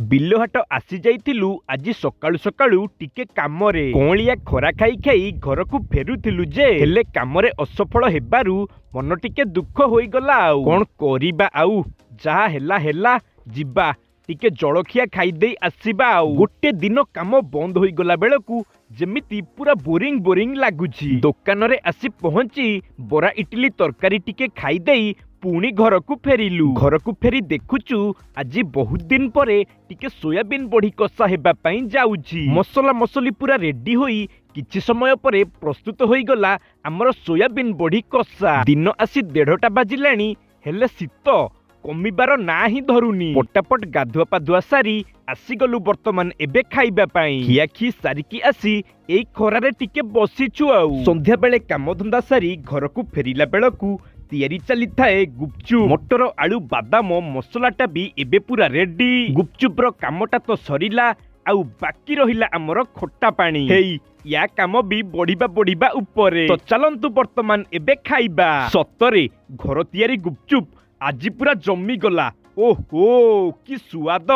ବିଲହାଟ ଆସି ଯାଇଥିଲୁ ଆଜି ସକାଳୁ ସକାଳୁ ଟିକେ କାମରେ। କଅଁଳିଆ ଖରା ଖାଇ ଖାଇ ଘରକୁ ଫେରୁଥିଲୁ ଯେ ହେଲେ କାମରେ ଅସଫଳ ହେବାରୁ ମନ ଟିକେ ଦୁଃଖ ହୋଇଗଲା। ଆଉ କଣ କରିବା, ଆଉ ଯାହା ହେଲା ହେଲା, ଯିବା ଟିକେ ଜଳଖିଆ ଖାଇଦେଇ ଆସିବା। ଆଉ ଗୋଟେ ଦିନ କାମ ବନ୍ଦ ହୋଇଗଲା ବେଳକୁ ଯେମିତି ପୁରା ବୋରିଂ ବୋରିଂ ଲାଗୁଛି। ଦୋକାନରେ ଆସି ପହଞ୍ଚି ବରା ଇଟିଲି ତରକାରୀ ଟିକେ ଖାଇଦେଇ ପୁଣି ଘରକୁ ଫେରିଲୁ। ଘରକୁ ଫେରି ଦେଖୁଛୁ ଆଜି ବହୁତ ଦିନ ପରେ ଟିକେ ସୋୟାବିନ ବଢି କଷା ହେବା ପାଇଁ ଯାଉଛି। ମସଲା ମସଲି ପୁରା ରେଡି ହୋଇ କିଛି ସମୟ ପରେ ପ୍ରସ୍ତୁତ ହୋଇଗଲା ଆମର ସୋୟାବିନ ବଢି କଷା। ଦିନ ଆସି 1:30ଟା ବାଜିଲାଣି, ହେଲେ ଶୀତ କମିବାର ନା ହିଁ ଧରୁନି। ପଟାପଟ ଗାଧୁଆ ପାଧୁଆ ସାରି ଆସିଗଲୁ ବର୍ତ୍ତମାନ ଏବେ ଖାଇବା ପାଇଁ। ଖିଆଖି ସାରିକି ଆସି ଏଇ ଖରାରେ ଟିକେ ବସିଛୁ। ଆଉ ସନ୍ଧ୍ୟା ବେଳେ କାମଧନ୍ଦା ସାରି ଘରକୁ ଫେରିଲା ବେଳକୁ ତିଆରି ଚାଲିଥାଏ ଗୁପଚୁପ। ମଟର ଆଳୁ ବାଦାମ ମସଲାଟା ବି ଏବେ ପୁରା ରେଡି। ଗୁପଚୁପର କାମଟା ତ ସରିଲା, ଆଉ ବାକି ରହିଲା ଆମର ଖଟା ପାଣି। ହେଇ ୟା କାମ ବି ବଢିବା ଉପରେ। ତ ଚାଲନ୍ତୁ ବର୍ତ୍ତମାନ ଏବେ ଖାଇବା। ସତରେ ଘର ତିଆରି ଗୁପଚୁପ ଆଜି ପୁରା ଜମିଗଲା। ଓହୋ କି ସୁଆଦ।